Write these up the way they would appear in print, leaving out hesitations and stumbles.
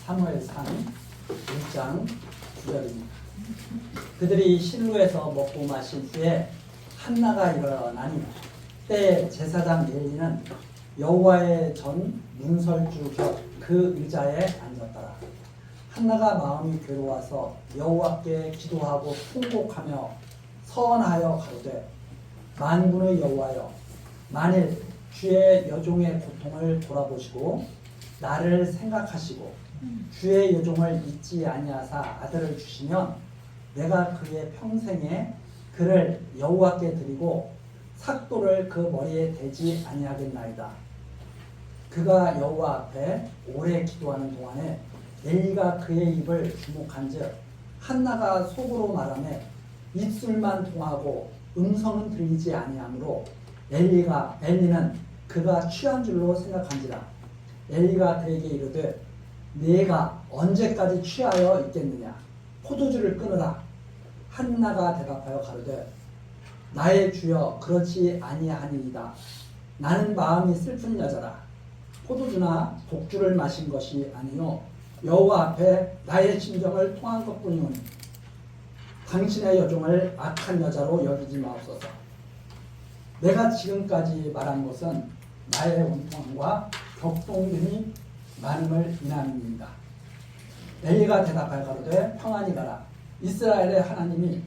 사무엘상 1장 9절입니다. 그들이 실로에서 먹고 마신 후에 한나가 일어나니 때에 제사장 엘리는 여호와의 전 문설주 곁 그 의자에 앉았더라. 한나가 마음이 괴로워서 여호와께 기도하고 통곡하며 서원하여 가로되 만군의 여호와여, 만일 주의 여종의 고통을 돌아보시고 나를 생각하시고 주의 여종을 잊지 아니하사 아들을 주시면 내가 그의 평생에 그를 여호와께 드리고 삭도를 그 머리에 대지 아니하겠나이다. 그가 여호와 앞에 오래 기도하는 동안에 엘리가 그의 입을 주목한즉 한나가 속으로 말하매 입술만 통하고 음성은 들리지 아니하므로 엘리는 그가 취한 줄로 생각한지라. 엘리가 그에게 이르되 네가 언제까지 취하여 있겠느냐? 포도주를 끊으라. 한나가 대답하여 가로되 나의 주여, 그렇지 아니하니이다. 나는 마음이 슬픈 여자라. 포도주나 독주를 마신 것이 아니요 여호와 앞에 나의 심정을 통한 것뿐이오니 당신의 여종을 악한 여자로 여기지 마옵소서. 내가 지금까지 말한 것은 나의 원통함과 격동됨이 많음을 인함입니다. 엘리가 대답하여 가로되 평안히 가라. 이스라엘의 하나님이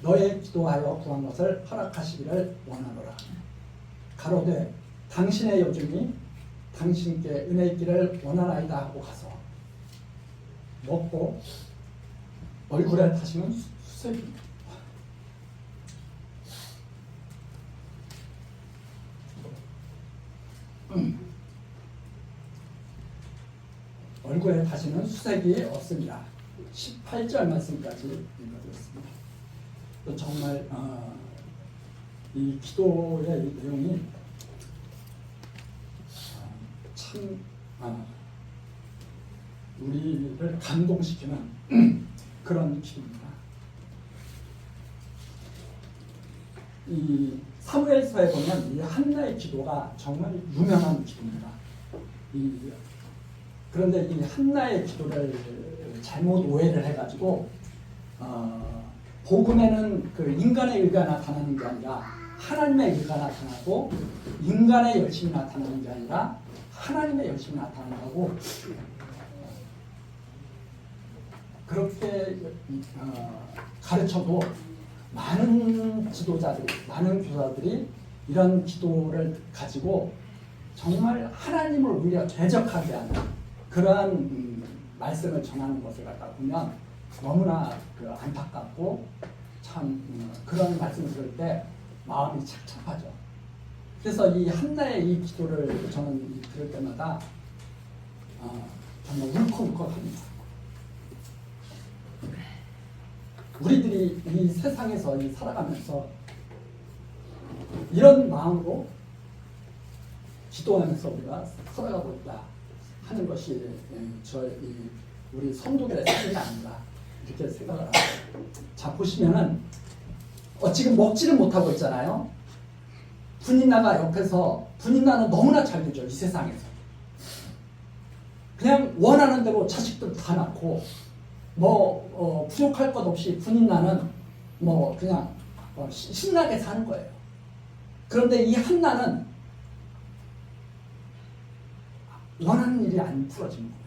너의 기도하여 구한 것을 허락하시기를 원하노라. 가로되 당신의 여종이 당신께 은혜 있기를 원하나이다 하고 가서 먹고 얼굴에 타시는 수색입니다. 얼굴에 다시는 수색이 없습니다. 18절 말씀까지 읽어드렸습니다. 또 정말 이 기도의 이 내용이 참 우리를 감동시키는 그런 기도입니다. 이 사무엘서에 보면 이 한나의 기도가 정말 유명한 기도입니다. 그런데 이 한나의 기도를 잘못 오해를 해가지고 복음에는 그 인간의 의가 나타나는 게 아니라 하나님의 의가 나타나고 인간의 열심이 나타나는 게 아니라 하나님의 열심이 나타난다고 그렇게 가르쳐도 많은 지도자들, 많은 교사들이 이런 기도를 가지고 정말 하나님을 오히려 대적하게 하는 그러한 말씀을 전하는 것을 갖다 보면 너무나 안타깝고 참 그런 말씀을 들을 때 마음이 착잡하죠. 그래서 이 한나의 이 기도를 저는 들을 때마다 정말 울컥울컥합니다. 우리들이 이 세상에서 살아가면서 이런 마음으로 기도하면서 우리가 살아가고 있다 하는 것이 우리 성도들의 삶이 아닌가 이렇게 생각을 합니다. 자, 보시면은 지금 먹지를 못하고 있잖아요. 분인나가 옆에서, 분인나는 너무나 잘 되죠, 이 세상에서. 그냥 원하는 대로 자식들 다 낳고 부족할 것 없이 분인나는 그냥 신나게 사는 거예요. 그런데 이 한나는 원하는 일이 안 풀어지는 거예요.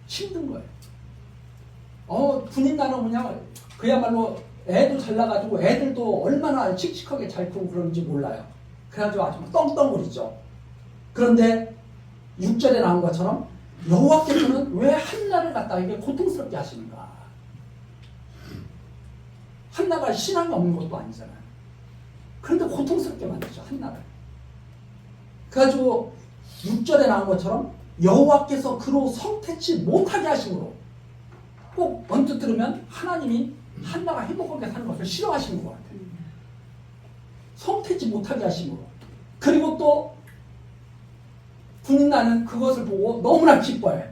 힘든 거예요. 분인나는 그냥 그야말로 애도 잘 나가지고 애들도 얼마나 씩씩하게 잘 크고 그런지 몰라요. 그래가지고 아주 떵떵거리죠. 그런데 6절에 나온 것처럼 여호와께서는 왜 한나를 갖다가 이게 고통스럽게 하시는가? 한나가 신앙이 없는 것도 아니잖아요. 그런데 고통스럽게 만드죠, 한나를. 그래가지고 6절에 나온 것처럼 여호와께서 그로 성태치 못하게 하심으로, 꼭 언뜻 들으면 하나님이 한나가 행복하게 사는 것을 싫어하시는 것 같아요. 성태치 못하게 하심으로. 그리고 또 분인나는 그것을 보고 너무나 기뻐해.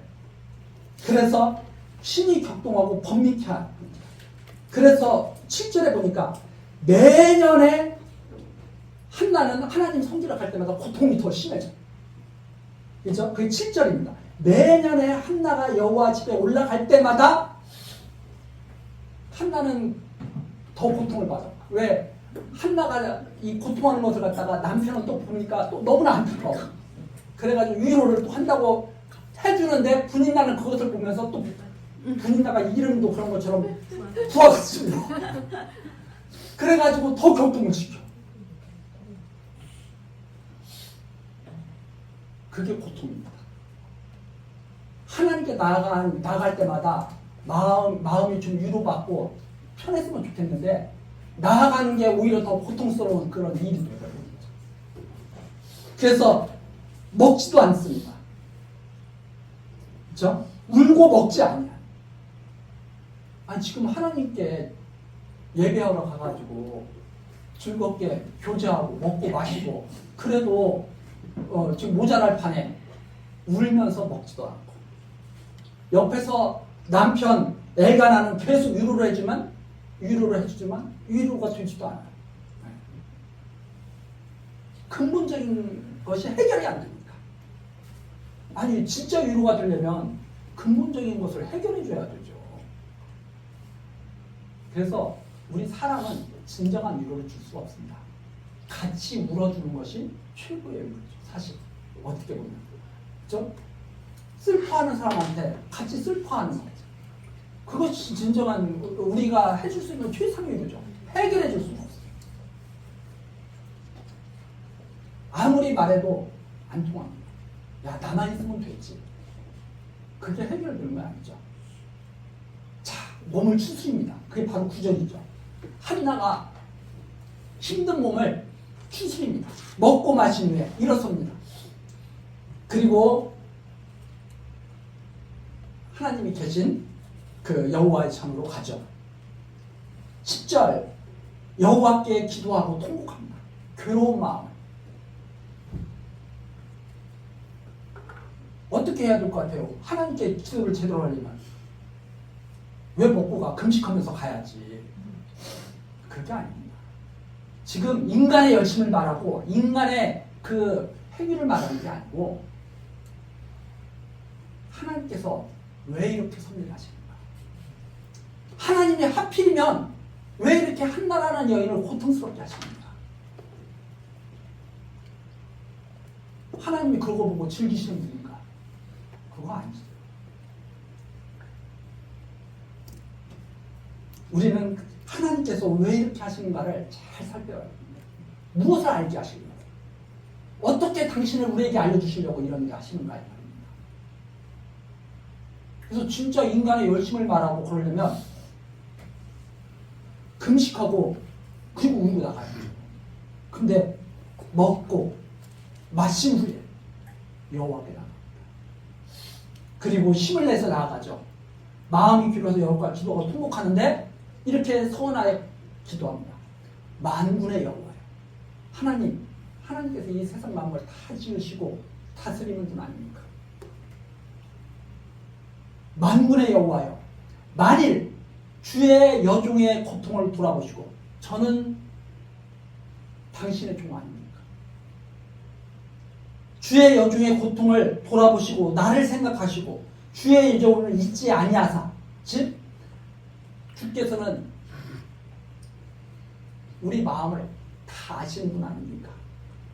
그래서 신이 격동하고 번민케 합니다. 그래서 7절에 보니까 매년에 한나는 하나님 성지를 갈 때마다 고통이 더 심해져. 그죠? 그게 7절입니다. 매년에 한나가 여호와 집에 올라갈 때마다 한나는 더 고통을 받아. 왜? 한나가 이 고통하는 것을 갖다가 남편은 또 보니까 또 너무나 안타까워. 그래가지고 위로를 또 한다고 해주는데 분인나는 그것을 보면서 또 분인나가 이름도 그런 것처럼 부하겠습니다. 그래가지고 더 격동을 시켜. 그게 고통입니다. 하나님께 나아갈 때마다 마음이 좀 위로받고 편했으면 좋겠는데 나아가는 게 오히려 더 고통스러운 그런 일이 되거든요. 그래서 먹지도 않습니다. 그렇죠? 울고 먹지 않아요. 아니 지금 하나님께 예배하러 가가지고 즐겁게 교제하고 먹고 마시고 그래도 지금 모자랄 판에 울면서 먹지도 않고 옆에서 남편 애가 나는 계속 위로를 해주지만 위로가 되지도 않아요. 근본적인 것이 해결이 안 됩니다. 아니 진짜 위로가 되려면 근본적인 것을 해결해 줘야 되죠. 그래서 우리 사람은 진정한 위로를 줄 수가 없습니다. 같이 울어주는 것이 최고의 위로죠. 사실 어떻게 보면 그렇죠? 슬퍼하는 사람한테 같이 슬퍼하는 거죠. 그것이 진정한 우리가 해줄 수 있는 최상의 위로죠. 해결해 줄 수는 없어요. 아무리 말해도 안 통합니다. 야 나만 있으면 됐지. 그게 해결되는 건 아니죠. 자, 몸을 추스립니다. 그게 바로 구절이죠. 한나가 힘든 몸을 추스립니다. 먹고 마신 후에 일어섭니다. 그리고 하나님이 계신 그 여호와의 장으로 가죠. 10절 여호와께 기도하고 통곡합니다. 괴로운 마음. 어떻게 해야 될 것 같아요? 하나님께 기도를 제대로 하려면 왜 먹고 가? 금식하면서 가야지. 그게 아닙니다. 지금 인간의 열심을 말하고 인간의 그 행위를 말하는 게 아니고 하나님께서 왜 이렇게 섭리하십니까? 하나님이 하필이면 왜 이렇게 한나라는 여인을 고통스럽게 하십니까? 하나님이 그거 보고 즐기시는 분인가? 그거 아니죠. 우리는 하나님께서 왜 이렇게 하시는가를 잘 살펴야 합니다. 무엇을 알게 하시려고? 어떻게 당신을 우리에게 알려주시려고 이런 게 하시는가? 그래서 진짜 인간의 열심을 말하고 그러려면 금식하고 그리고 울고 나가요. 근데 먹고 마신 후에 여호와께 나갑니다. 그리고 힘을 내서 나아가죠. 마음이 길어서 여호와께 기도하고 통곡하는데 이렇게 서원하여 기도합니다. 만군의 여호와요. 하나님께서 이 세상 만물을 다 지으시고 다스리는 분 아닙니까? 만군의 여호와요. 만일 주의 여종의 고통을 돌아보시고 저는 당신의 종 아닙니까? 주의 여종의 고통을 돌아보시고 나를 생각하시고 주의 여종을 잊지 아니하사 즉 주께서는 우리 마음을 다 아시는 분 아닙니까?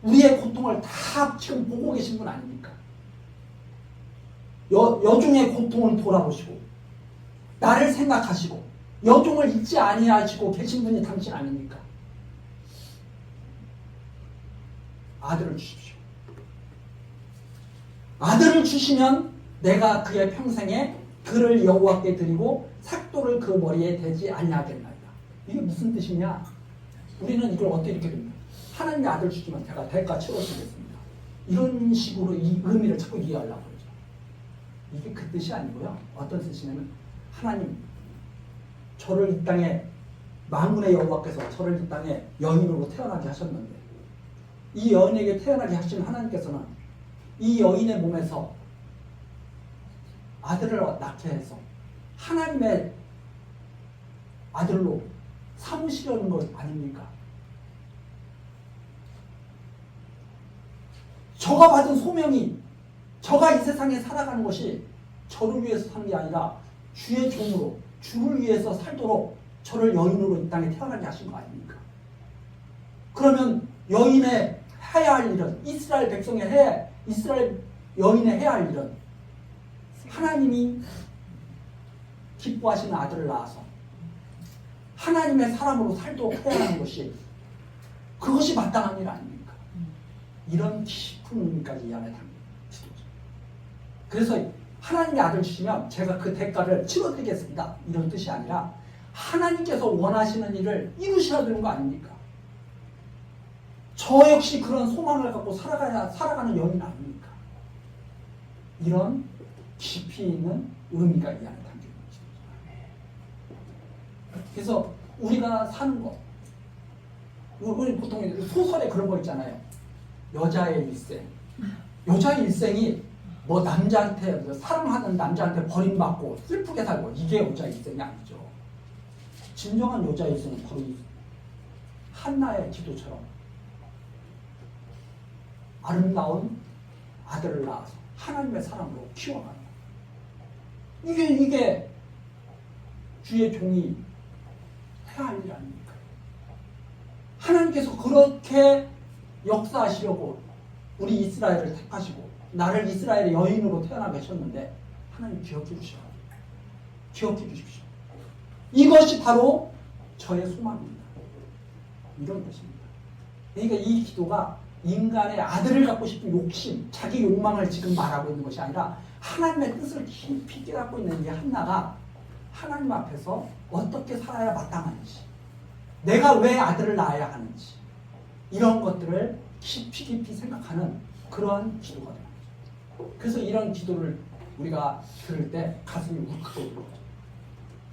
우리의 고통을 다 지금 보고 계신 분 아닙니까? 여종의 고통을 돌아보시고 나를 생각하시고 여종을 잊지 아니하시고 계신 분이 당신 아닙니까? 아들을 주십시오. 아들을 주시면 내가 그의 평생에 그를 여호와께 드리고 삭도를 그 머리에 대지 아니하겠나이다. 이게 무슨 뜻이냐? 우리는 이걸 어떻게 이렇게 됩니까? 하나님의 아들 주시면 제가 대가 치러주겠습니다. 이런 식으로 이 의미를 자꾸 이해하려고 그러죠. 이게 그 뜻이 아니고요. 어떤 뜻이냐면 하나님 저를 이 땅에 만군의 여호와께서 저를 이 땅에 여인으로 태어나게 하셨는데 이 여인에게 태어나게 하신 하나님께서는 이 여인의 몸에서 아들을 낳게 해서 하나님의 아들로 삼으시려는 것 아닙니까? 저가 받은 소명이 저가 이 세상에 살아가는 것이 저를 위해서 사는 게 아니라 주의 종으로 주를 위해서 살도록 저를 여인으로 이 땅에 태어나게 하신 거 아닙니까? 그러면 여인의 해야 할 일은 이스라엘 백성의 이스라엘 여인의 해야 할 일은 하나님이 기뻐하시는 아들을 낳아서 하나님의 사람으로 살도록 태어나는 것이 그것이 마땅한 일 아닙니까? 이런 깊은 의미까지 이 안에 담긴 기도죠. 그래서 하나님의 아들 주시면 제가 그 대가를 치러드리겠습니다. 이런 뜻이 아니라 하나님께서 원하시는 일을 이루셔야 되는 거 아닙니까? 저 역시 그런 소망을 갖고 살아가는 영인 아닙니까? 이런 깊이 있는 의미가 이 안에 담겨 있는 거죠. 그래서 우리가 사는 것, 우리 보통 소설에 그런 거 있잖아요. 여자의 일생. 여자의 일생이 뭐 남자한테 사랑하는 남자한테 버림받고 슬프게 살고 이게 여자의 일생이 아니죠. 진정한 여자의 일생은 바로 한나의 기도처럼 아름다운 아들을 낳아서 하나님의 사랑으로 키워가는 것. 이게 주의 종이 해야 할 일 아닙니까? 하나님께서 그렇게 역사하시려고 우리 이스라엘을 택하시고 나를 이스라엘의 여인으로 태어나게 하셨는데 하나님 기억해 주시오. 기억해 주십시오. 이것이 바로 저의 소망입니다. 이런 것입니다. 그러니까 이 기도가 인간의 아들을 갖고 싶은 욕심, 자기 욕망을 지금 말하고 있는 것이 아니라 하나님의 뜻을 깊이 깨닫고 있는 이 한나가 하나님 앞에서 어떻게 살아야 마땅한지, 내가 왜 아들을 낳아야 하는지 이런 것들을 깊이 생각하는 그러한 기도가 됩니다. 그래서 이런 기도를 우리가 들을 때 가슴이 울컥해져요.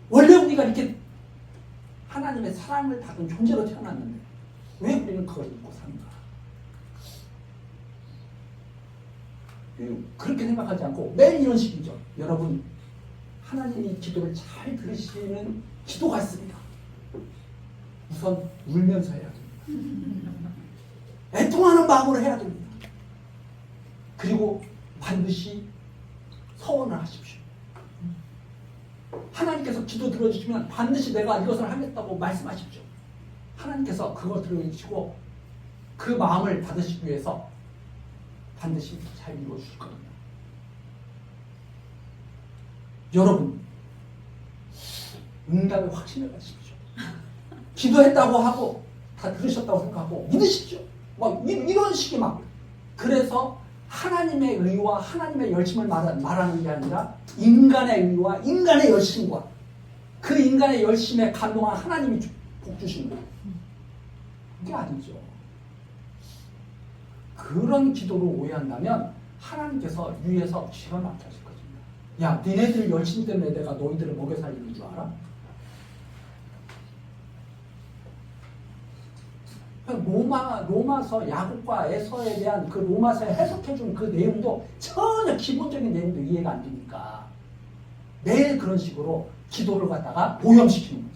원래 우리가 이렇게 하나님의 사랑을 받은 존재로 태어났는데 왜 우리는 그걸 잊고 사는가? 그렇게 생각하지 않고 매일 이런 식이죠. 여러분, 하나님이 기도를 잘 들으시는 기도가 있습니다. 우선 울면서 해야 됩니다. 애통하는 마음으로 해야 됩니다. 그리고 반드시 서원을 하십시오. 하나님께서 기도 들어주시면 반드시 내가 이것을 하겠다고 말씀하십시오. 하나님께서 그걸 들어주시고 그 마음을 받으시기 위해서 반드시 잘 이루어주실 겁니다. 여러분, 응답의 확신을 가지십시오. 기도했다고 하고 다 들으셨다고 생각하고 믿으십시오. 막 이런 식의 막. 그래서 하나님의 의와 하나님의 열심을 말하는 게 아니라 인간의 의와 인간의 열심과 그 인간의 열심에 감동한 하나님이 복 주시는 거예요. 그게 아니죠. 그런 기도를 오해한다면 하나님께서 위에서 기가 막히게 하실 것입니다. 야, 니네들 열심 때문에 내가 너희들을 먹여 살리는 줄 알아? 로마서 야곱과 에서에 대한 그 로마서에 해석해준 그 내용도 전혀 기본적인 내용도 이해가 안 되니까 매일 그런 식으로 기도를 갖다가 오염시키는 거죠.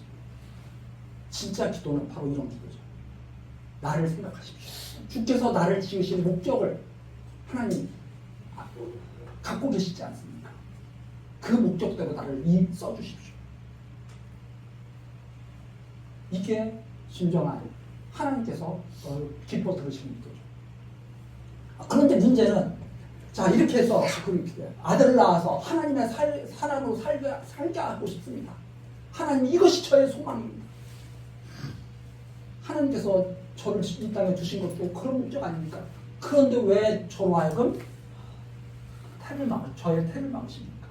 진짜 기도는 바로 이런 기도죠. 나를 생각하십시오. 주께서 나를 지으신 목적을 하나님 갖고 계시지 않습니까? 그 목적대로 나를 써주십시오. 이게 진정한 하나님께서 기뻐 들으시는 거죠. 그런데 문제는 자 이렇게 해서 아들을 낳아서 하나님의 사람으로 살게 하고 싶습니다. 하나님 이것이 저의 소망입니다. 하나님께서 저를 이 땅에 주신 것도 그런 목적 아닙니까? 그런데 왜 저로 하여금 저의 태를 막으십니까?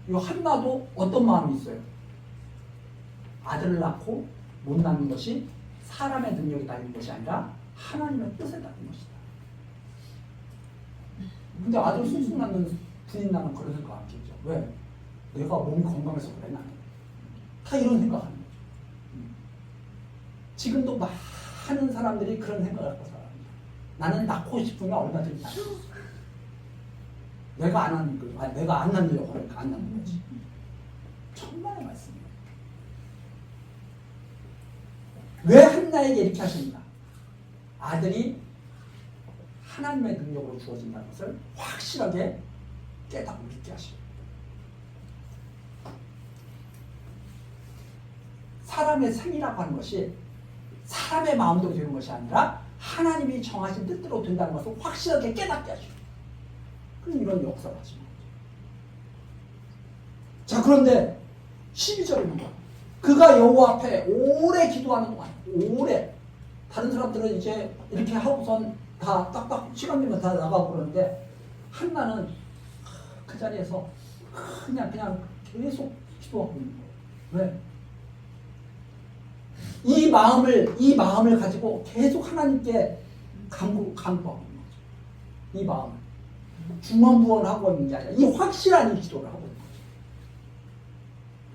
이 한나도 어떤 마음이 있어요? 아들을 낳고 못 낳는 것이 사람의 능력이 달린 것이 아니라 하나님의 뜻에 달린 것이다. 근데 아들 쑥쑥 낳는 부인 나는 그런 생각 안 들죠. 왜? 내가 몸이 건강해서 그래 나는. 다 이런 생각하는 거죠. 지금도 많은 사람들이 그런 생각을 갖고 살아갑니다. 나는 낳고 싶으면 얼마든지 낳아. 내가 안 하는 거죠. 내가 안 낳으려고 하니까 안 낳는 거지. 천만의 말씀이에요. 왜 한나에게 이렇게 하십니까? 아들이 하나님의 능력으로 주어진다는 것을 확실하게 깨닫고 믿게 하시오. 사람의 생이라고 하는 것이 사람의 마음대로 되는 것이 아니라 하나님이 정하신 뜻대로 된다는 것을 확실하게 깨닫게 하시오. 그럼 이런 역사를 하시는 거죠. 자, 그런데 12절입니다. 그가 여호와 앞에 오래 기도하는 동안, 오래, 다른 사람들은 이제 이렇게 하고선 다 딱딱 시간 되면 다 나가고 그러는데 한나는 그 자리에서 그냥 계속 기도하고 있는 거예요. 왜? 이 마음을 가지고 계속 하나님께 간구하고 있는 거죠. 이 마음을 중언부언하고 있는 게 아니라 이 확실한 이 기도를 하고 있는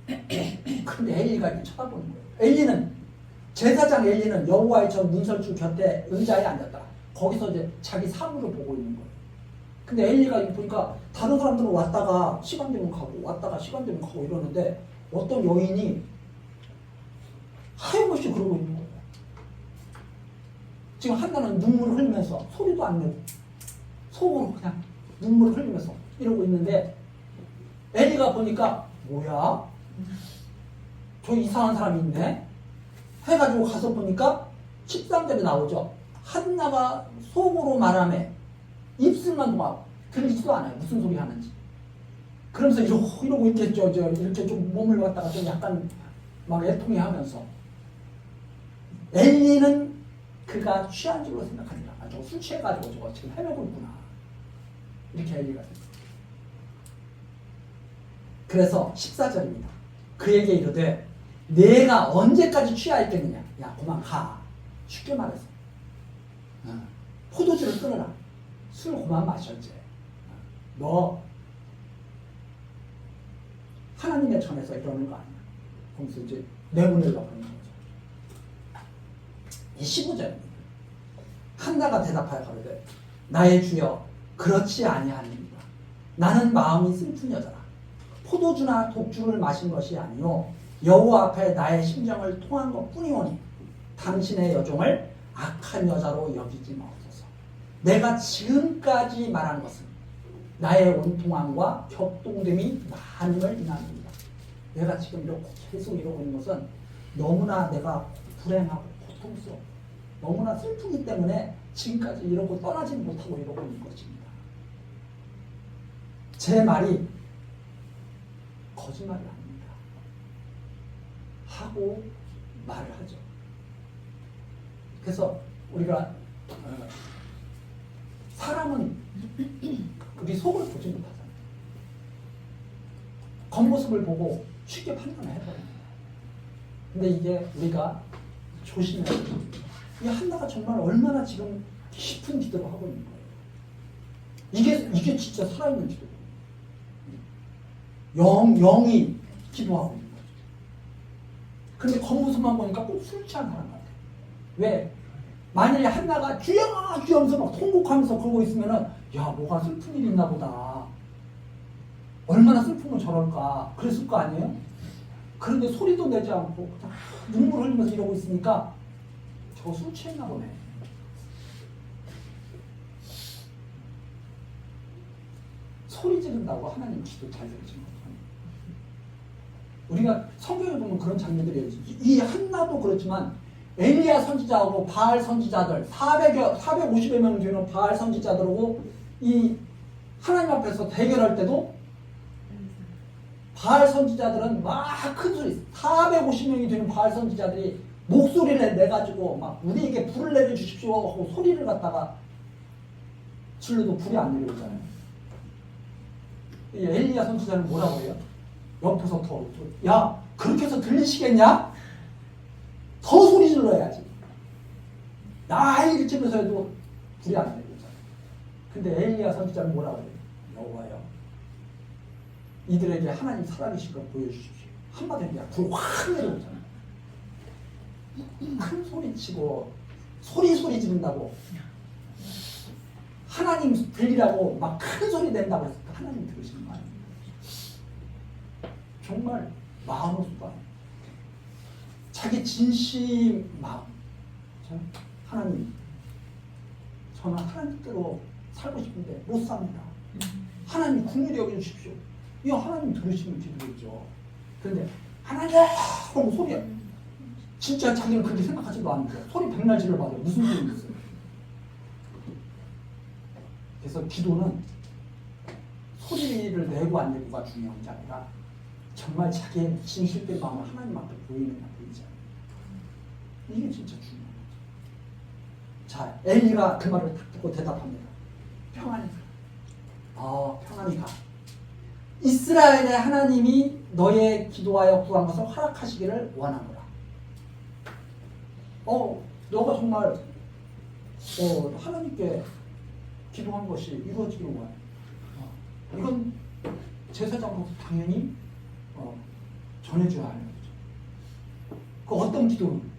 거죠. 근데 엘리가 이렇게 쳐다보는 거예요. 엘리는 제사장 엘리는 여호와의 전 문설주 곁에 의자에 앉았다. 거기서 이제 자기 사물을 보고 있는 거예요. 근데 엘리가 이거 보니까 다른 사람들은 왔다가 시간 되면 가고 왔다가 시간 되면 가고 이러는데 어떤 여인이 하염없이 그러고 있는 거예요. 지금 한나는 눈물을 흘리면서 소리도 안 내고 속으로 그냥 눈물을 흘리면서 이러고 있는데 엘리가 보니까 뭐야? 저 이상한 사람이 있네? 해가지고 가서 보니까 13절에 나오죠. 한나가 속으로 말하며 입술만 동하고 들리지도 않아요. 무슨 소리 하는지. 그러면서 이러고 있겠죠. 이렇게 좀 몸을 갖다가 좀 약간 막 애통해 하면서 엘리는 그가 취한 줄로 생각하니까 저거 술 취해가지고 저거 지금 헤매고 있구나. 이렇게 엘리가 됩니다. 그래서 14절입니다. 그에게 이르되 내가 언제까지 취하 있겠느냐. 야 그만 가. 쉽게 말해서 포도주를 끊어라. 술 그만 마셔 이제. 너 하나님의 전에서 이러는 거 아니야. 그러면서 이제 내보내려고 하는 거죠. 이 15절입니다. 한나가 대답하여 가로되 나의 주여 그렇지 아니하니이다. 나는 마음이 슬픈 여자라. 포도주나 독주를 마신 것이 아니요 여호와 앞에 나의 심정을 통한 것뿐이오니 당신의 여종을 악한 여자로 여기지 마옵소서. 내가 지금까지 말한 것은 나의 원통함과 격동됨이 많음을 인하입니다. 내가 지금 이렇게 계속 이러고 있는 것은 너무나 내가 불행하고 고통스럽고 너무나 슬프기 때문에 지금까지 이러고 떠나지 못하고 이러고 있는 것입니다. 제 말이 거짓말이 아닙니다. 하고 말을 하죠. 그래서 우리가 사람은 우리 속을 보지 못하잖아요. 겉모습을 보고 쉽게 판단을 해버립니다. 근데 이게 우리가 조심해야 됩니다. 이 한나가 정말 얼마나 지금 깊은 기도를 하고 있는 거예요. 이게 진짜 살아있는 기도예요. 영이 기도하고 있는 거죠. 근데 겉모습만 보니까 꼭 술 취한 사람 같아요. 왜? 만약에 한나가 주여 주여면서 막 통곡하면서 그러고 있으면은 야 뭐가 슬픈 일이 있나 보다. 얼마나 슬프면 저럴까 그랬을 거 아니에요? 그런데 소리도 내지 않고 그냥 눈물 흘리면서 이러고 있으니까 저거 술 취했나 보네. 소리 지른다고 하나님 기도 잘 들으시는 거죠. 우리가 성경에 보면 그런 장면들이 있어요. 이 한나도 그렇지만 엘리야 선지자하고 바알 선지자들 450여 명 되는 바알 선지자들하고 이 하나님 앞에서 대결할 때도 바알 선지자들은 막 큰 소리 450명이 되는 바알 선지자들이 목소리를 내가지고 막 우리에게 불을 내려주십시오 하고 소리를 갖다가 질러도 불이 안 내려오잖아요. 이 엘리야 선지자는 뭐라고 해요? 옆에서 야 그렇게 해서 들리시겠냐? 더 소리 질러야지. 나 이쯤에서 해도 불이 안 내려오잖아요. 근데 엘리야 선지자는 뭐라고 해요? 여호와여 이들에게 하나님 살아계신 걸 보여주십시오. 한마디로 그냥 불 확 내려오잖아요. 큰 소리치고 소리 지른다고 하나님 들리라고 막 큰 소리 낸다고 해서 하나님 들으시는 거 아닙니까? 정말 마음을 쏟아 자기 진심 마음 하나님 저는 하나님께로 살고 싶은데 못 삽니다. 하나님 국률이 여겨주십시오. 이거 하나님 들으시는 기도겠죠. 그런데 하나님 그럼 소리 진짜 자기는 그렇게 생각하지도 않는데 소리 백날 질러봐도 무슨 소용이 있어요. 그래서 기도는 소리를 내고 안 내고가 중요한 게 아니라 정말 자기의 진실된 마음을 하나님 앞에 보이느냐 보이지 않느냐, 이게 진짜 중요한 거죠. 자, 엘리가 그 말을 딱 듣고 대답합니다. 평안히 가. 평안히 가. 이스라엘의 하나님이 너의 기도하여 구한 것을 허락하시기를 원하노라. 너가 정말 하나님께 기도한 것이 이루어지기를 원해. 이건 제사장으로서 당연히 전해줘야 하는 거죠. 그 어떤 기도는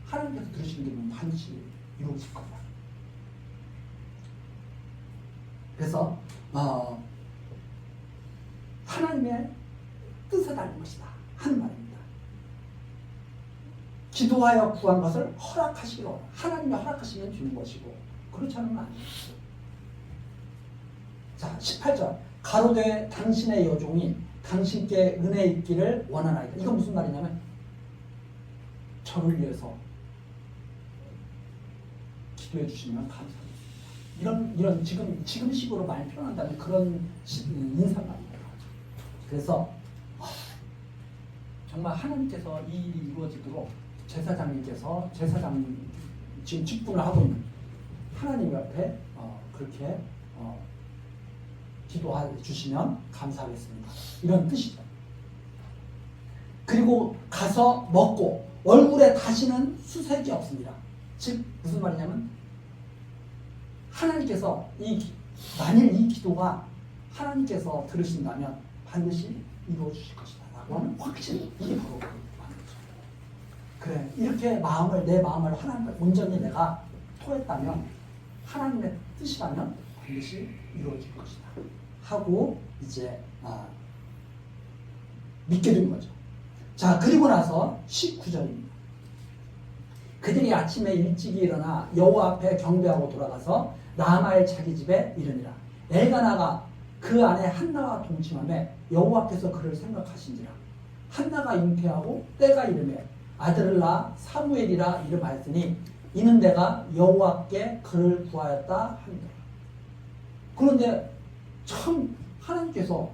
하나님께서 들으시는 기도는 반드시 이루어질 겁니다. 그래서 하나님의 뜻을 알는 것이다 하는 말입니다. 기도하여 구한 것을 허락하시기로, 하나님이 허락하시면 주는 것이고 그렇지 않으면 안 돼요. 자, 18절 가로되 당신의 여종이 당신께 은혜 있기를 원하나이다. 이건 무슨 말이냐면 저를 위해서 기도해 주시면 감사합니다. 이런 지금 식으로 많이 표현한다면 그런 인사말입니다. 그래서 정말 하나님께서 이 일이 이루어지도록 제사장님께서 지금 직분을 하고 있는 하나님 옆에 그렇게 기도해 주시면 감사하겠습니다. 이런 뜻이죠. 그리고 가서 먹고 얼굴에 다시는 수색이 없습니다. 즉 무슨 말이냐면 하나님께서 만일 이 기도가 하나님께서 들으신다면 반드시 이루어 주실 것이다 라고 하는 확신, 이게 바로 그 마음이죠. 그래, 이렇게 내 마음을 하나님께 온전히 내가 토했다면 하나님의 뜻이라면 반드시 이루어질 것이다 하고 이제 믿게 된 거죠. 자, 그리고 나서 19절입니다. 그들이 아침에 일찍이 일어나 여호와 앞에 경배하고 돌아가서 라마의 자기 집에 이르니라. 엘가나가 그 안에 한나와 동침하며 여호와께서 그를 생각하신지라. 한나가 잉태하고 때가 이르매 아들을 낳아 사무엘이라 이름하였으니 이는 내가 여호와께 그를 구하였다 하니라. 그런데 참 하나님께서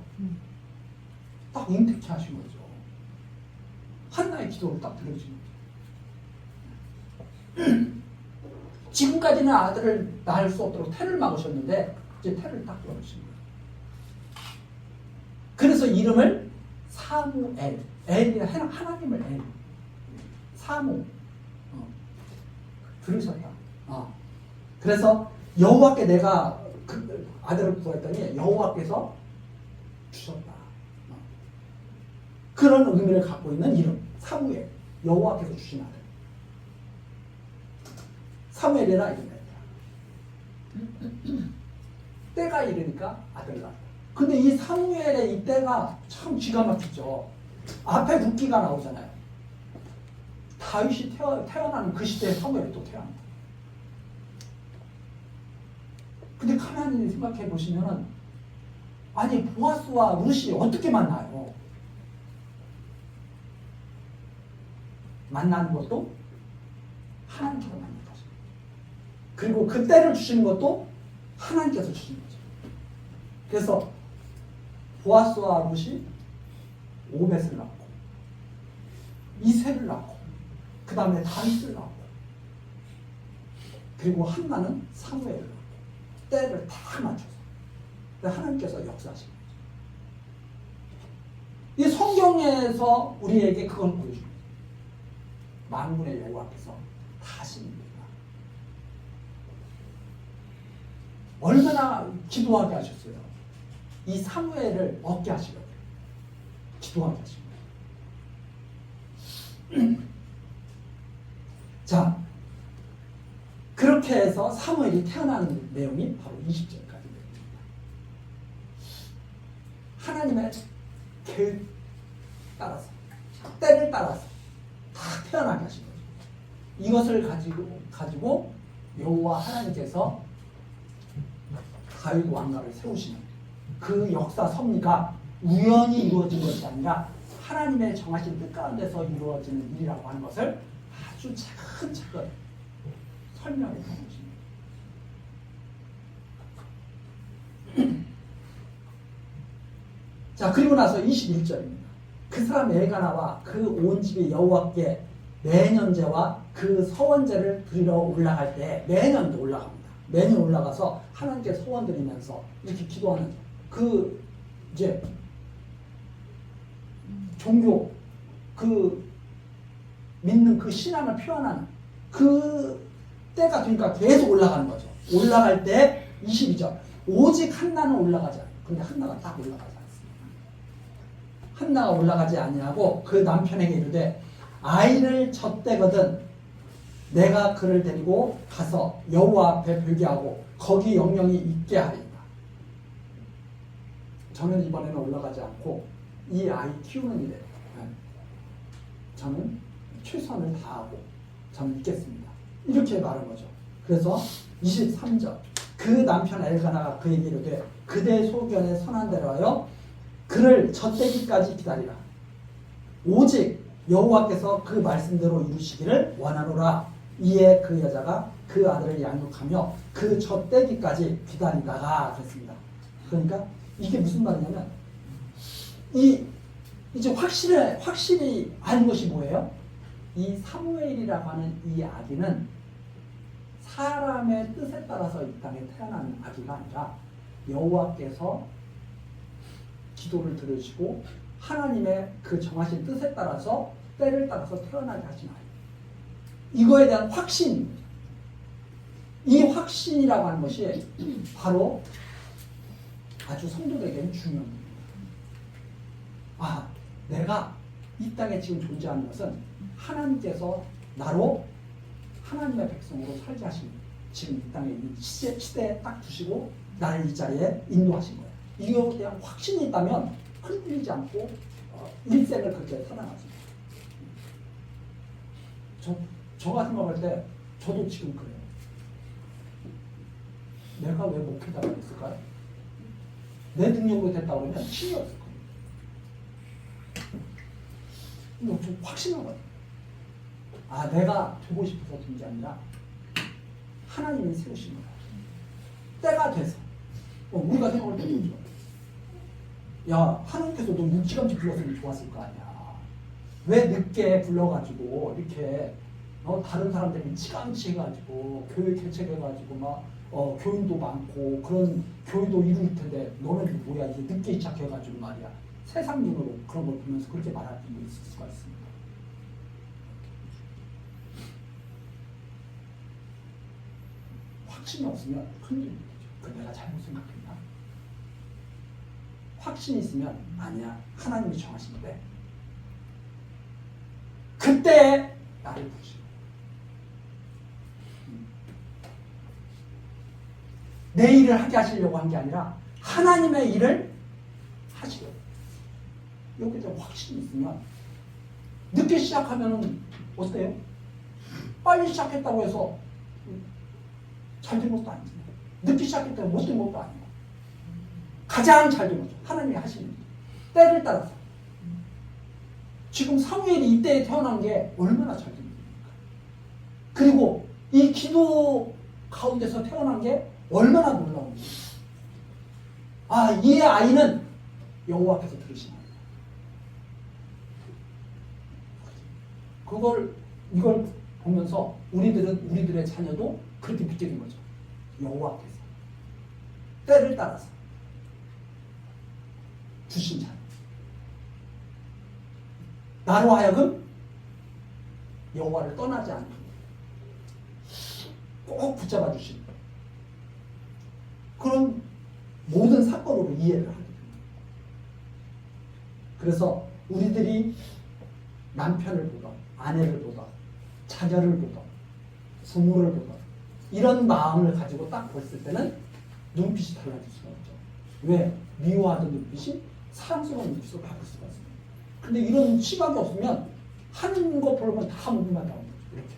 딱 잉태케 하신 거죠. 한나의 기도를 딱 들어주신 거죠. 지금까지는 아들을 낳을 수 없도록 태를 막으셨는데 이제 태를 딱 열어주신 거예요. 그래서 이름을 사무엘, 엘이라 하나님을 엘, 사무, 들으셨다. 그래서 여호와께 내가 그 아들을 구했더니 여호와께서 주셨다. 그런 의미를 갖고 있는 이름 사무엘, 여호와께서 주신 아들. 사무엘이라 이름이다. 때가 이르니까 아들 낳았다. 근데 이 사무엘의 이 때가 참 기가 막히죠. 앞에 룻기가 나오잖아요. 다윗이 태어나는 그 시대에 사무엘이 또 태어납니다. 근데 가만히 생각해 보시면은 아니 보아스와 룻이 어떻게 만나요? 만나는 것도 하나님께서 만난 거죠. 그리고 그 때를 주시는 것도 하나님께서 주시는 거죠. 그래서 보아스와 룻이 오벳을 낳고 이새를 낳고 그 다음에 다윗을 낳고 그리고 한나는 사무엘을 낳고 때를 다 맞춰서 하나님께서 역사하신 거죠. 이 성경에서 우리에게 그걸 보여줍니다. 만군의 여호와께서 다 하십니다. 얼마나 기도하게 하셨어요. 이 사무엘을 얻게 하시려고 기도하게 하신 거예요. 자, 그렇게 해서 사무엘이 태어나는 내용이 바로 20절까지 됩니다. 하나님의 계획 따라서 때를 따라서 다 태어나게 하신 거죠. 이것을 가지고 여호와 하나님께서 다윗 왕가를 세우시는 그 역사 섭리가 우연히 이루어진 것이 아니라 하나님의 정하신 뜻 가운데서 이루어지는 일이라고 하는 것을 아주 차근차근 설명해 주는 것입니다. 자, 그리고 나서 21절입니다. 그 사람 엘가나와 그 온 집이 여호와께 매년제와 그 서원제를 드리러 올라갈 때 매년도 올라갑니다. 매년 올라가서 하나님께 서원 드리면서 이렇게 기도하는 그 이제 종교 그 믿는 그 신앙을 표현하는 그 때가 되니까 계속 올라가는 거죠. 올라갈 때 22절 오직 한나는 올라가지 않아요. 근데 한나가 딱 올라가지 않습니다. 한나가 올라가지 아니하고 그 남편에게 이르되 아이를 젖대거든 내가 그를 데리고 가서 여호와 앞에 불개하고 거기 영영이 있게 하리이다. 저는 이번에는 올라가지 않고 이 아이 키우는 일에 저는 최선을 다하고 저는 있겠습니다. 이렇게 말한 거죠. 그래서 23절 그 남편 엘가나가 그에게 이르되 그대 소견에 선한 대로 하여 그를 젖대기까지 기다리라. 오직 여호와께서 그 말씀대로 이루시기를 원하노라. 이에 그 여자가 그 아들을 양육하며 그 젖대기까지 기다리다가 그랬습니다. 그러니까 이게 무슨 말이냐면 이제 확실히 아는 것이 뭐예요? 이 사무엘이라고 하는 이 아기는 사람의 뜻에 따라서 이 땅에 태어난 아기가 아니라 여호와께서 기도를 들으시고 하나님의 그 정하신 뜻에 따라서 때를 따라서 태어나게 하신 아이. 이거에 대한 확신입니다. 이 확신이라고 하는 것이 바로 아주 성도들에게는 중요한 겁니다. 아, 내가 이 땅에 지금 존재하는 것은 하나님께서 나로 하나님의 백성으로 살게 하신 지금 이 땅에 이 시대에 딱 두시고 나를 이 자리에 인도하신 거예요. 이거에 대한 확신이 있다면 흔들리지 않고 일생을 그렇게 살아가죠. 저 같은 거 할 때 저도 지금 그래요. 내가 왜 목회자가 됐을까요? 내 능력으로 됐다고 그러면 신이었을 거예요. 좀 확신한 거예요. 아, 내가 되고 싶어서 된 게 아니라 하나님이 세우신 거야. 때가 돼서. 우리가 생각할 때 그렇죠. 야, 하나님께서 너 일찌감치 불렀으면 좋았을 거 아니야. 왜 늦게 불러가지고 이렇게 다른 사람들이 일찌감치 해가지고 교회 개척해가지고 막 교인도 많고 그런 교회도 이룰 텐데 너는 뭐야 이제 늦게 시작해가지고 말이야. 세상 눈으로 그런 걸 보면서 그렇게 말할 수도 있을 수가 있습니다. 확신이 없으면 흔들리는 거죠. 그 내가 잘못 생각했나? 확신이 있으면 아니야. 하나님이 정하시는데 그때 나를 부르시고 내 일을 하게 하시려고 한 게 아니라 하나님의 일을 하시려고. 여기에 대한 확신이 있으면 늦게 시작하면 어때요? 빨리 시작했다고 해서 잘 된 것도 아니고 늦게 시작했다고 못 된 것도 아니고 가장 잘 된 거죠. 하나님이 하시는 일. 때를 따라서. 지금 사무엘이 이때에 태어난 게 얼마나 잘 된 일입니까? 그리고 이 기도 가운데서 태어난 게 얼마나 놀라운 일입니까? 아, 이 아이는 여호와께서 들으시는 거예요. 이걸 보면서 우리들의 자녀도 그렇게 믿게 된 거죠. 여호와께서 때를 따라서 주신 자녀. 나로 하여금 여호와를 떠나지 않도록 꼭 붙잡아 주신 그런 모든 사건으로 이해를 하게 됩니다. 그래서 우리들이 남편을 보던 아내를 보던 자녀를 보던 부모를 보던 이런 마음을 가지고 딱 봤을 때는 눈빛이 달라질 수가 있죠. 왜? 미워하던 눈빛이 사랑스러운 눈빛으로 바뀔 수가 있습니다. 근데 이런 시각이 없으면 하는 거 보면 다 무기만 나오는 거죠. 이렇게.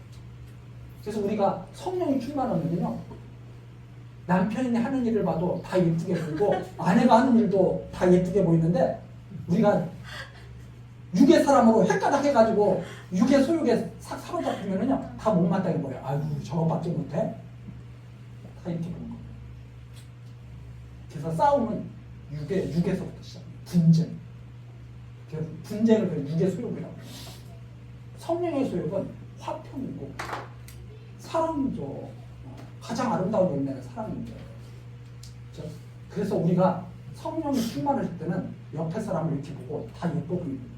그래서 우리가 성령이 충만하면요, 남편이 하는 일을 봐도 다 예쁘게 보이고 아내가 하는 일도 다 예쁘게 보이는데, 우리가 육의 사람으로 헷가닥 해가지고 육의 소욕에 싹 사로잡히면은요 다 못마땅해 보여요. 아이고 저거밖에 못해? 다 이렇게 보는 거예요. 그래서 싸움은 육에서부터 시작해요. 분쟁. 그래서 분쟁을 그 육의 소욕이라고 해요. 성령의 소욕은 화평이고 사랑이죠. 가장 아름다운 열매는 사랑인데. 그래서 우리가 성령이 충만할 때는 옆에 사람을 이렇게 보고 다 예뻐 보이는 거죠.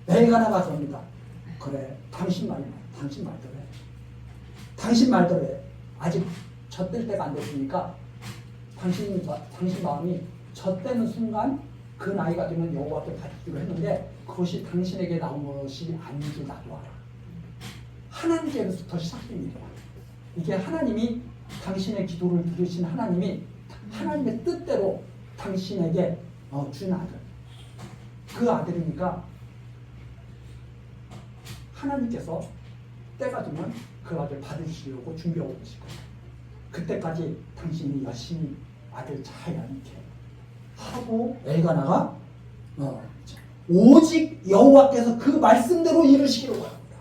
엘가나가 접니다. 그래, 당신 말대로 해. 당신 말대로 해. 아직 젖될 때가 안 됐으니까 당신 마음이 젖되는 순간 그 나이가 되면 여호와께 받기로 했는데, 그것이 당신에게 나온 것이 아닌지 나도 알아. 하나님께로부터 시작된 일이야. 이게 하나님이 당신의 기도를 들으신 하나님이 하나님의 뜻대로 당신에게 준 아들. 그 아들이니까 하나님께서 때가 되면 그 아들 받으시려고 준비하고 계실 거예요. 그때까지 당신이 열심히 아들 잘 양육해 하고, 엘가나가 오직 여호와께서 그 말씀대로 이루시기로 합니다.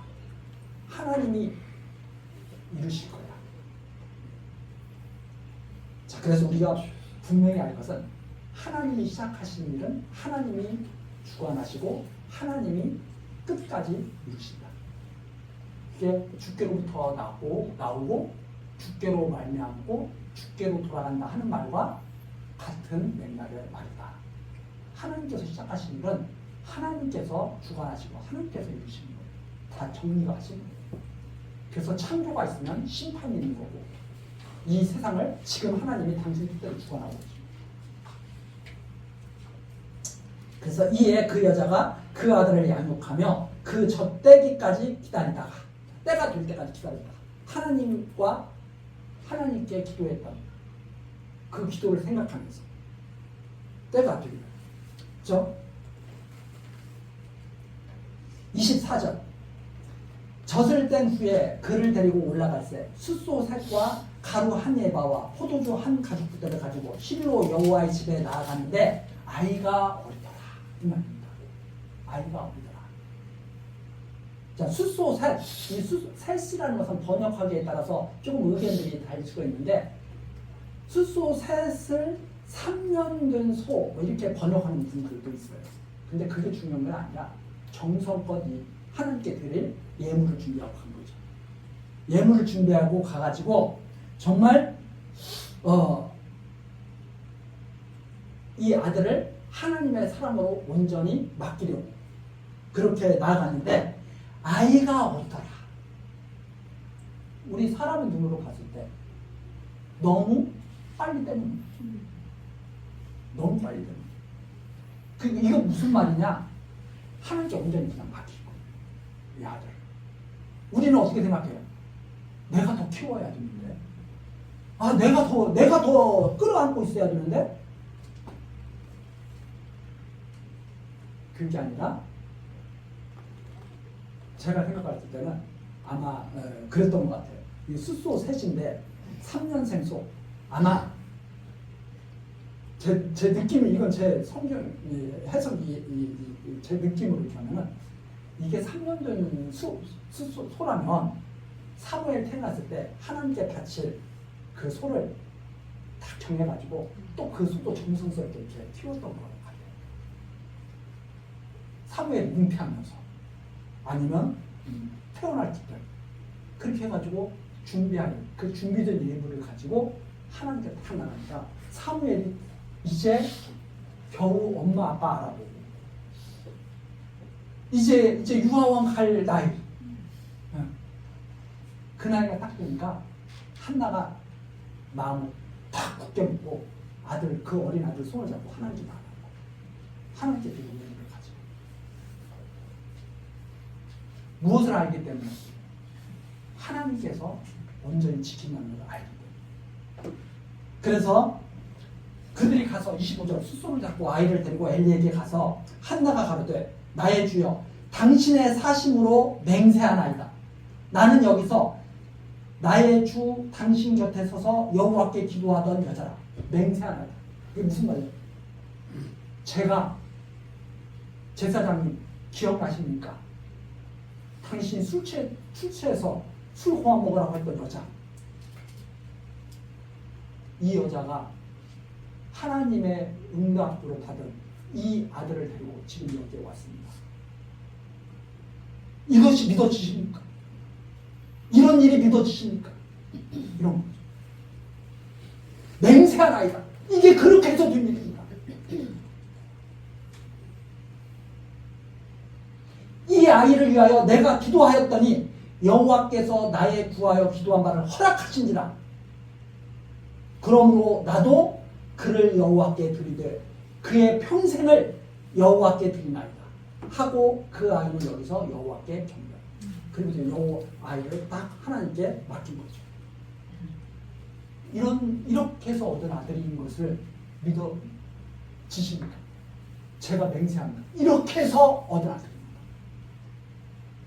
하나님이 이루실 거야. 자, 그래서 우리가 분명히 알 것은 하나님이 시작하신 일은 하나님이 주관하시고 하나님이 끝까지 이루신다. 이게 주께로부터 나오고 주께로 말미암고 주께로 돌아간다 하는 말과 같은 맥락의 말이다. 하나님께서 시작하신 일은 하나님께서 주관하시고 하나님께서 이루시는 거예요. 다 정리가 하시는 거예요. 그래서 창조가 있으면 심판이 있는 거고, 이 세상을 지금 하나님이 당신 뜻대로 주관하고 있습니다. 그래서 이에 그 여자가 그 아들을 양육하며 그 젖되기까지 기다리다가, 때가 될 때까지 기다리다가 하나님께 기도했던 그 기도를 생각하면서 때가 되면, 그렇죠? 24절. 젖을 뗀 후에 그를 데리고 올라갈새 숫소셋과 가루 한 에바와 포도주 한 가죽부대를 가지고 실로 여호와의 집에 나아가는데 아이가 어리더라. 이 말입니다. 아이가 어리더라. 자, 숫소셋. 이 셋이라는 것은 번역하기에 따라서 조금 의견들이 다를 수가 있는데, 숫소셋을 3년 된 소 이렇게 번역하는 분들도 있어요. 근데 그게 중요한 건 아니라 정성껏 하나님께 드릴 예물을 준비하고 간 거죠. 예물을 준비하고 가가지고 정말 이 아들을 하나님의 사람으로 온전히 맡기려고 그렇게 나아갔는데 아이가 어리더라. 우리 사람의 눈으로 봤을 때 너무 빨리 때문에, 너무 빨리 때문에. 이거 무슨 말이냐? 하나님께 온전히 그냥 맡기고 이 아들. 우리는 어떻게 생각해요? 내가 더 키워야 되는데, 내가 더 끌어안고 있어야 되는데, 그게 아니라 제가 생각할 때는 아마 그랬던 것 같아요. 이 숫소 셋인데 3년생 소, 아마 제 느낌이, 이건 제 성경 해석이 제 느낌으로 이렇게 하면은, 이게 3년 된 소라면 사무엘 태어났을 때 하나님께 바칠 그 소를 딱 정해가지고 또 그 소도 정성스럽게 이렇게 키웠던 것 같아요. 사무엘 잉태하면서, 아니면 태어날 때 그렇게 해가지고 준비할 그 준비된 예물을 가지고 하나님께 딱 나가니까 사무엘이 이제 겨우 엄마 아빠 알아보고 이제 유아원 갈 나이, 그 나이가 딱 되니까 한나가 마음을 탁 굳게 먹고 그 어린 아들 손을 잡고 하나님께 나가고 하나님께 드리는 예물을 가지고, 무엇을 알기 때문에? 하나님께서 온전히 지킨다는 걸 알기 때문에. 그래서 그들이 가서 25절 숫소를 잡고 아이를 데리고 엘리에게 가서 한나가 가로되 나의 주여 당신의 사심으로 맹세하나이다. 나는 여기서 나의 주 당신 곁에 서서 여호와께 기도하던 여자라. 맹세하나이다. 이게 무슨 말이에요? 제가 제사장님 기억나십니까? 당신이 술 취해서 술 그만 먹으라고 했던 여자. 이 여자가 하나님의 응답으로 받은 이 아들을 데리고 지금 여기에 왔습니다. 이것이 믿어지십니까? 이런 일이 믿어지십니까? 이런 거죠. 맹세하나이다. 이게 그렇게 해서 된 일입니다. 이 아이를 위하여 내가 기도하였더니 여호와께서 나의 구하여 기도한 바를 허락하신지라. 그러므로 나도 그를 여호와께 드리되 그의 평생을 여호와께 드리나이다 하고 그 아이는 여기서 여호와께 경배합니다. 그리고 이제 아이를 딱 하나님께 맡긴 거죠. 이렇게 해서 얻은 아들인 것을 믿어지십니까? 제가 맹세합니다. 이렇게 해서 얻은 아들입니다.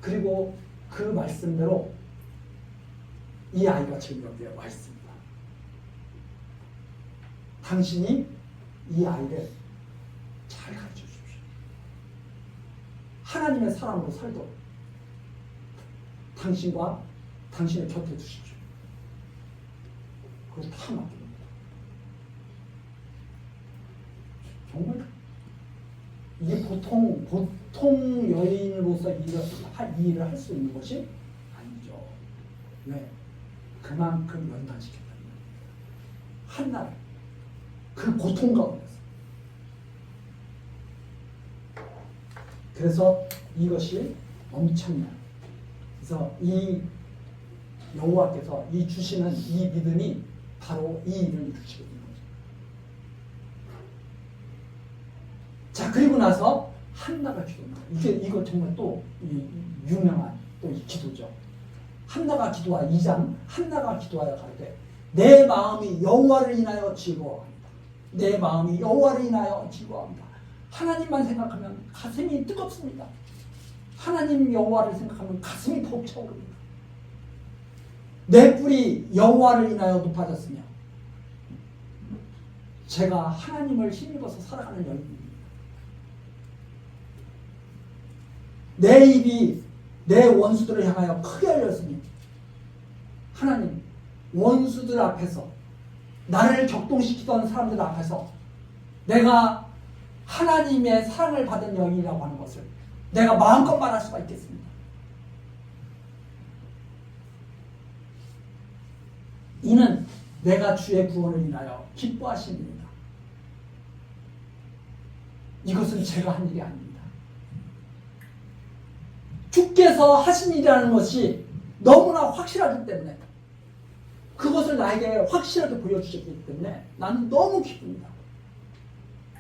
그리고 그 말씀대로 이 아이가 지금 여기에 와 있습니다. 당신이 이 아이를 잘 가르쳐 주십시오. 하나님의 사람으로 살도록 당신과 당신의 곁에 두십시오. 그걸 다 맡깁니다. 정말 이게 보통 여인으로서 이 일을 할 수 있는 것이 아니죠. 왜? 그만큼 연단시켰다는 거예요. 한나를 그 고통 가운데서. 그래서 이것이 엄청나요. 그래서 이 여호와께서 이 주시는 이 믿음이 바로 이 일을 이루시게 된 거죠. 자, 그리고 나서 한나가 기도합니다. 이거 정말 또 유명한 또 이 기도죠. 한나가 기도하 2장 한나가 기도하여 가로되 내 마음이 여호와를 인하여 즐거워합니다. 내 마음이 여호와를 인하여 즐거워합니다. 하나님만 생각하면 가슴이 뜨겁습니다. 하나님 여호와를 생각하면 가슴이 벅차오릅니다. 내 뿔이 여호와를 인하여 높아졌으며 제가 하나님을 힘입어서 살아가는 여인입니다. 내 입이 내 원수들을 향하여 크게 열렸으니 하나님 원수들 앞에서 나를 격동시키던 사람들 앞에서 내가 하나님의 사랑을 받은 여인이라고 하는 것을 내가 마음껏 말할 수가 있겠습니다. 이는 내가 주의 구원을 인하여 기뻐하십니다. 이것은 제가 한 일이 아닙니다. 주께서 하신 일이라는 것이 너무나 확실하기 때문에 그것을 나에게 확실하게 보여주셨기 때문에 나는 너무 기쁩니다.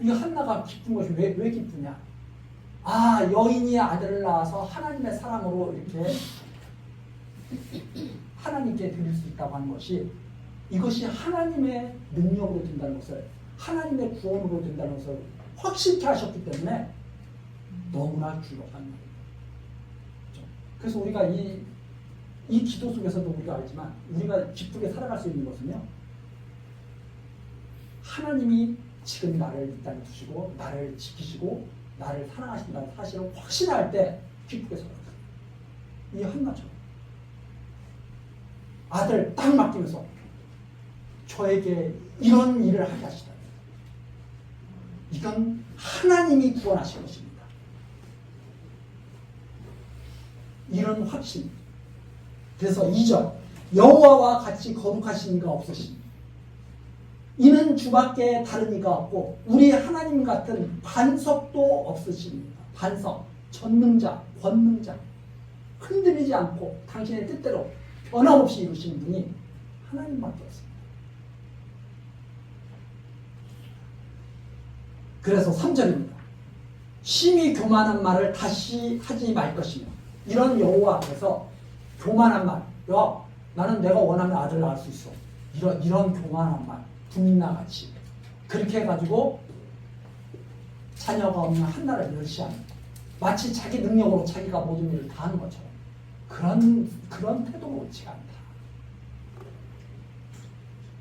이 한나가 기쁜 것이 왜 기쁘냐? 아, 여인이 아들을 낳아서 하나님의 사랑으로 이렇게 하나님께 드릴 수 있다고 하는 것이 이것이 하나님의 능력으로 된다는 것을 하나님의 구원으로 된다는 것을 확실히 하셨기 때문에 너무나 즐겁단 말이에요. 그래서 우리가 이 기도 속에서도 우리가 알지만 우리가 기쁘게 살아갈 수 있는 것은요, 하나님이 지금 나를 이 땅에 두시고 나를 지키시고 나를 사랑하신다는 사실을 확신할 때 기쁘게 살아가요. 이 한나처럼 아들 딱 맡기면서 저에게 이런 일을 하게 하시다. 이건 하나님이 구원하신 것입니다. 이런 확신. 그래서 2절 여호와와 같이 거룩하신 이가 없으시니 이는 주밖에 다른 이가 없고 우리 하나님 같은 반석도 없으십니다. 반석, 전능자, 권능자, 흔들리지 않고 당신의 뜻대로 변함없이 이루시는 분이 하나님밖에 없습니다. 그래서 3절입니다. 심히 교만한 말을 다시 하지 말 것이며 이런 여호와 앞에서 교만한 말, 야, 나는 내가 원하면 아들 낳을 수 있어. 이런 교만한 말, 분인나 같이 그렇게 해가지고 자녀가 없는 한나를 멸시하는 마치 자기 능력으로 자기가 모든 일을 다 하는 것처럼 그런 태도가 옳지 않다.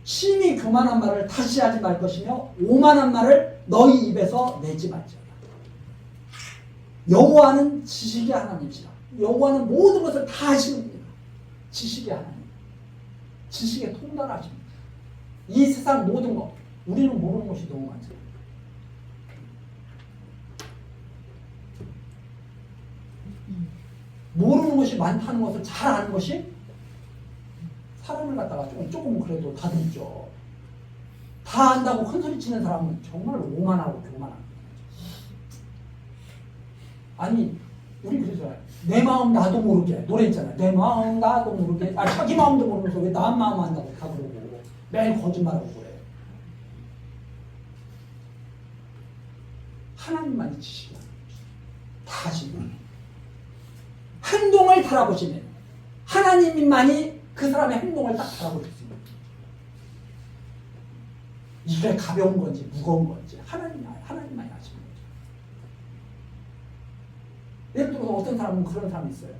심히 교만한 말을 다시 하지 말 것이며 오만한 말을 너희 입에서 내지 말지어다. 여호와는 지식의 하나님이시라. 여호와는 모든 것을 다 아시는 분이다. 지식의 하나님, 지식에 통달하십니다. 이 세상 모든 것, 우리는 모르는 것이 너무 많잖아요. 모르는 것이 많다는 것을 잘 아는 것이 사람을 갖다가 조금 그래도 다듬죠. 다 안다고 큰소리 치는 사람은 정말 오만하고 교만한 거죠. 아니 우리 그러잖아요. 내 마음 나도 모르게 노래 있잖아요. 내 마음 나도 모르게 자기 마음도 모르면서 왜 남 마음 안다고 다 그러고 매일 거짓말하고 그래. 하나님만이 지식이야. 다 아시고 행동을 달아보시면 하나님만이 그 사람의 행동을 딱 달아볼 수 있습니다. 이게 가벼운 건지 무거운 건지 하나님만이 아시는 거죠. 예를 들어서 어떤 사람은 그런 사람이 있어요.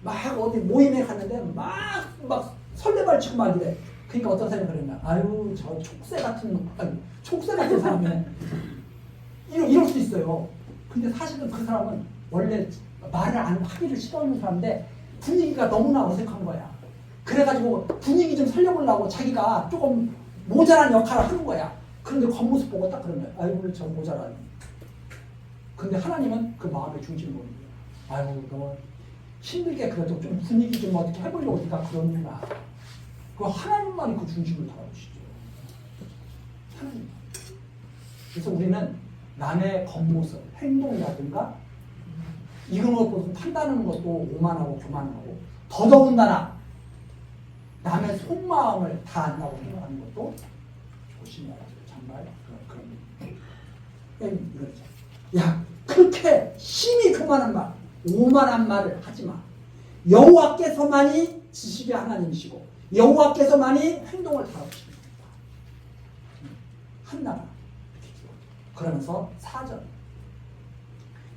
막 어디 모임에 갔는데 막 설레발치고 막 이래. 그러니까 어떤 사람이 그러냐. 아유 저 촉새 같은 사람이네. 이럴 수 있어요. 근데 사실은 그 사람은 원래 말을 안 하기를 싫어하는 사람인데 분위기가 너무나 어색한 거야. 그래가지고 분위기 좀 살려보려고 자기가 조금 모자란 역할을 하는 거야. 그런데 겉모습 보고 딱 그러면 아이고 저 모자라니. 근데 하나님은 그 마음의 중심을 보는 거야. 아이고 너 힘들게 그래도 좀 분위기 좀 어떻게 해보려고 네가 그러는구나. 그 하나님만이 그 중심을 다루시죠. 하나님. 그래서 우리는 남의 겉모습, 행동이라든가 이런 것도 판단하는 것도 오만하고 교만하고 더더군다나 남의 속마음을 다 안다고 생각하는 것도 조심해야 돼. 정말 그런 이거죠. 야 그렇게 심히 교만한 말, 오만한 말을 하지 마. 여호와께서만이 지식의 하나님이시고 여호와께서만이 행동을 다루십니다. 한나라 그러면서 4절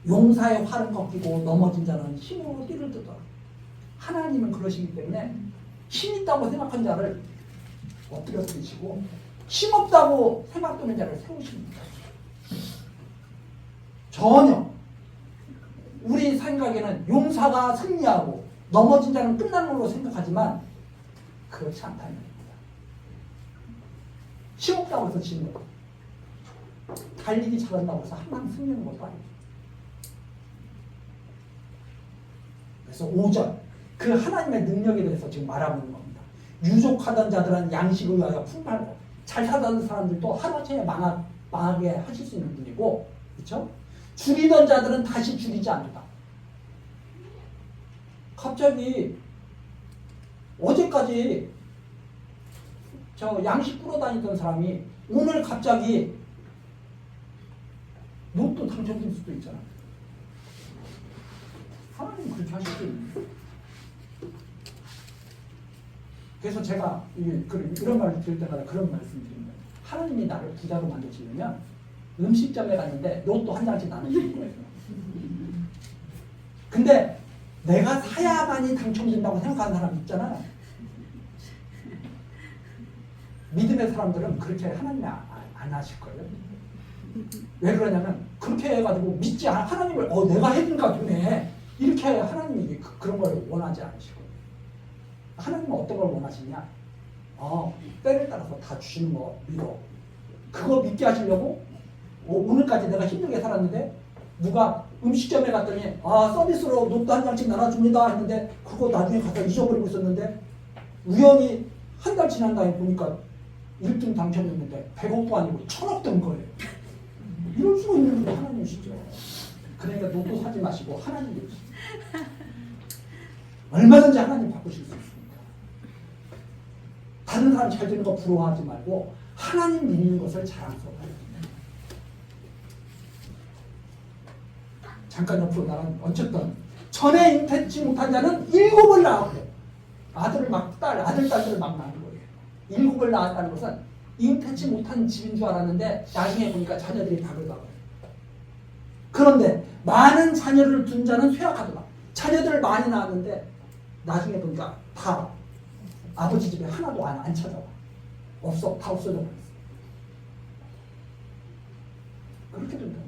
용사의 활은 꺾이고 넘어진 자는 힘으로 띠를 뜯어라. 하나님은 그러시기 때문에 힘 있다고 생각한 자를 엎드려뜨리시고 힘 없다고 생각되는 자를 세우십니다. 전혀 우리 생각에는 용사가 승리하고 넘어진 자는 끝나는 걸로 생각하지만 그렇지 않다는 겁니다. 힘 없다고 해서 지는 거예요. 달리기 잘한다고 해서 항상 승리하는 것도 아니에요. 그래서 5절 그 하나님의 능력에 대해서 지금 말하고 있는 겁니다. 유족하던 자들은 양식을 위하여 풍팔고 잘 살던 사람들도 하루아침에 망하게 하실 수 있는 분이고, 그렇죠? 줄이던 자들은 다시 줄이지 않는다. 갑자기 어제까지 저 양식 끌어다니던 사람이 오늘 갑자기 로또 당첨될 수도 있잖아. 하나님 그렇게 하실 수 있는. 그래서 제가 이런 말을 들을 때마다 그런 말씀 드립니다. 하나님이 나를 부자로 만드시려면 음식점에 갔는데 로또 한 장씩 나눠주는 거예요. 근데 내가 사야만이 당첨된다고 생각하는 사람 있잖아. 믿음의 사람들은 그렇게 하나님이 안 하실 거예요. 왜 그러냐면 그렇게 해가지고 믿지 않아. 하나님을 내가 해준가 되네. 이렇게 하나님이 그런 걸 원하지 않으시고, 하나님은 어떤 걸 원하시냐? 때를 따라서 다 주시는 거 믿어. 그거 믿게 하시려고 오늘까지 내가 힘들게 살았는데 누가 음식점에 갔더니 서비스로 로또 한 장씩 나눠줍니다 했는데 그거 나중에 가서 잊어버리고 있었는데 우연히 한 달 지난 다음에 보니까 1등 당첨됐는데 100억도 아니고 1000억 된 거예요. 이럴 수가 있는 분이 하나님이시죠. 그러니까 로또 사지 마시고 하나님이시죠. 얼마든지 하나님 바꾸실 수 있습니다. 다른 사람 잘 되는 거 부러워하지 말고 하나님 믿는 것을 자랑스러워해야 됩니다. 잠깐 옆으로 나간 어쨌든 전에 잉태치 못한 자는 7을 낳았고 아들, 딸들을 막 낳은 거예요. 7을 낳았다는 것은 잉태치 못한 집인 줄 알았는데 나중에 보니까 자녀들이 바글바글. 그런데 많은 자녀를 둔 자는 쇠약하더라. 자녀들 많이 낳았는데 나중에 보니까 다 아버지 집에 하나도 안 찾아와. 없어. 다 없어져 버렸어. 그렇게 된다.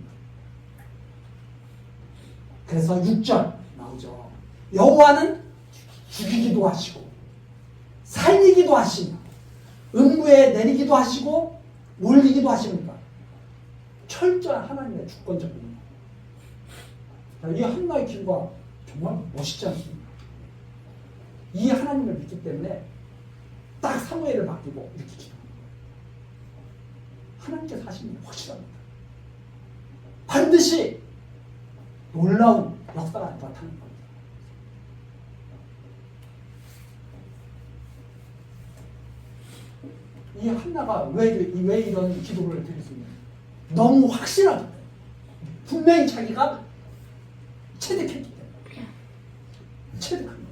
그래서 6절 나오죠. 여호와는 죽이기도 하시고 살리기도 하시며 음부에 내리기도 하시고 올리기도 하십니다. 철저한 하나님의 주권적입니다. 이 한나의 기도가 정말 멋있지 않습니까? 이 하나님을 믿기 때문에 딱 사무엘을 맡기고 이렇게 기도하는 거예요. 하나님께서 하시는 게 확실합니다. 반드시 놀라운 역사가 나타나는 겁니다. 이 한나가 왜 이런 기도를 드릴 수 있냐? 너무 확실하기 때문에. 분명히 자기가 체득했기 때문에. 체득한 거죠.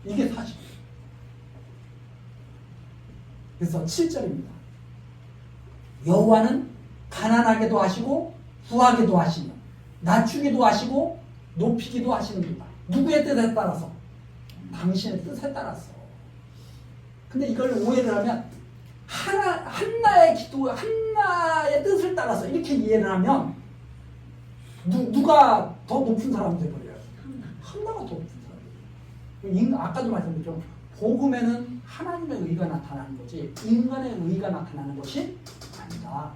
이게 사실이에요. 그래서 7절입니다. 여호와는 가난하게도 하시고 부하게도 하시며 낮추기도 하시고 높이기도 하시는구나. 누구의 뜻에 따라서? 당신의 뜻에 따라서. 근데 이걸 오해를 하면 한나의 기도, 한나의 뜻을 따라서 이렇게 이해를 하면 누가 더 높은 사람이 되어버려요? 한나가 더 높은 사람이에요. 아까도 말씀드렸죠. 복음에는 하나님의 의가 나타나는 거지 인간의 의가 나타나는 것이 아니다.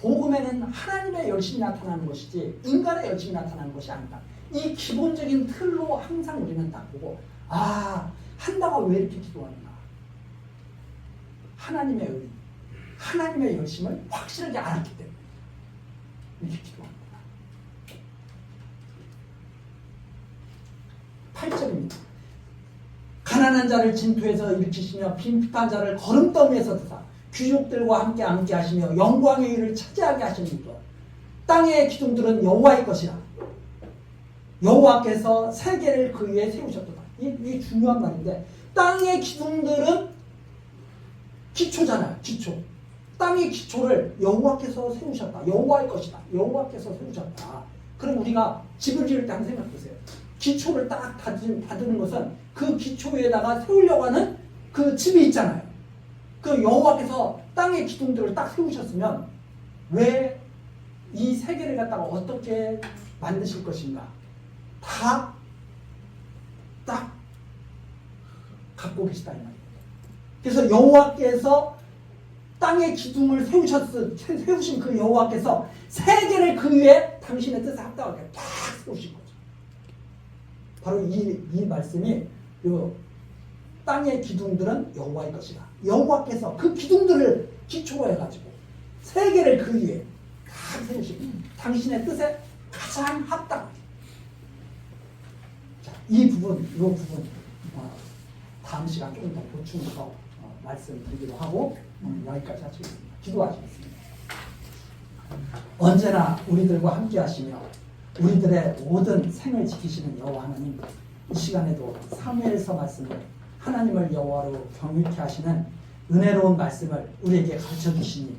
복음에는 하나님의 열심이 나타나는 것이지 인간의 열심이 나타나는 것이 아니다. 이 기본적인 틀로 항상 우리는 딱 보고 한나가 왜 이렇게 기도하는가? 하나님의 의, 하나님의 열심을 확실하게 알았기 때문에 이렇게 기도합니다. 8절입니다. 가난한 자를 진토에서 일으키시며 빈핍한 자를 거름더미에서 드사 귀족들과 함께 하시며 영광의 일을 차지하게 하시는도다. 땅의 기둥들은 여호와의 것이라. 여호와께서 세계를 그 위에 세우셨도다. 이게 중요한 말인데 땅의 기둥들은 기초잖아요. 기초. 땅의 기초를 여호와께서 세우셨다. 여호와의 것이다. 여호와께서 세우셨다. 그럼 우리가 집을 지을 때 한번 생각해보세요. 기초를 딱 다듬는 것은 그 기초 위에다가 세우려고 하는 그 집이 있잖아요. 그 여호와께서 땅의 기둥들을 딱 세우셨으면 왜 이 세계를 갖다가 어떻게 만드실 것인가 다 딱 갖고 계시다 이 말이에요. 그래서 여호와께서 땅의 기둥을 세우신 그 여호와께서 세계를 그 위에 당신의 뜻에 합당하게 딱 세우신 거죠. 바로 이 말씀이 요 땅의 기둥들은 여호와의 것이다. 여호와께서 그 기둥들을 기초로 해가지고 세계를 그 위에 다 세우시고 당신의 뜻에 가장 합당하게. 자, 이 부분 다음 시간 조금 더 보충해서 말씀드리기로 하고 여기까지 하시겠습니다. 기도하시겠습니다. 언제나 우리들과 함께 하시며 우리들의 모든 생을 지키시는 여호와 하나님, 이 시간에도 사무엘서 말씀을 하나님을 여호와로 경외케 하시는 은혜로운 말씀을 우리에게 가르쳐 주시니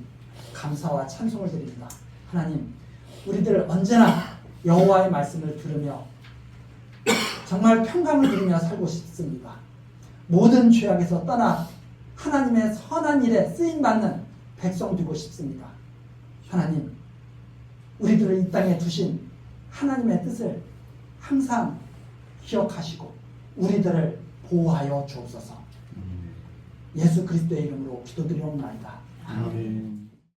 감사와 찬송을 드립니다. 하나님, 우리들 언제나 여호와의 말씀을 들으며 정말 평강을 누리며 살고 싶습니다. 모든 죄악에서 떠나 하나님의 선한 일에 쓰임받는 백성 되고 싶습니다. 하나님, 우리들을 이 땅에 두신 하나님의 뜻을 항상 기억하시고 우리들을 보호하여 주옵소서. 예수 그리스도의 이름으로 기도드리옵나이다. 아멘.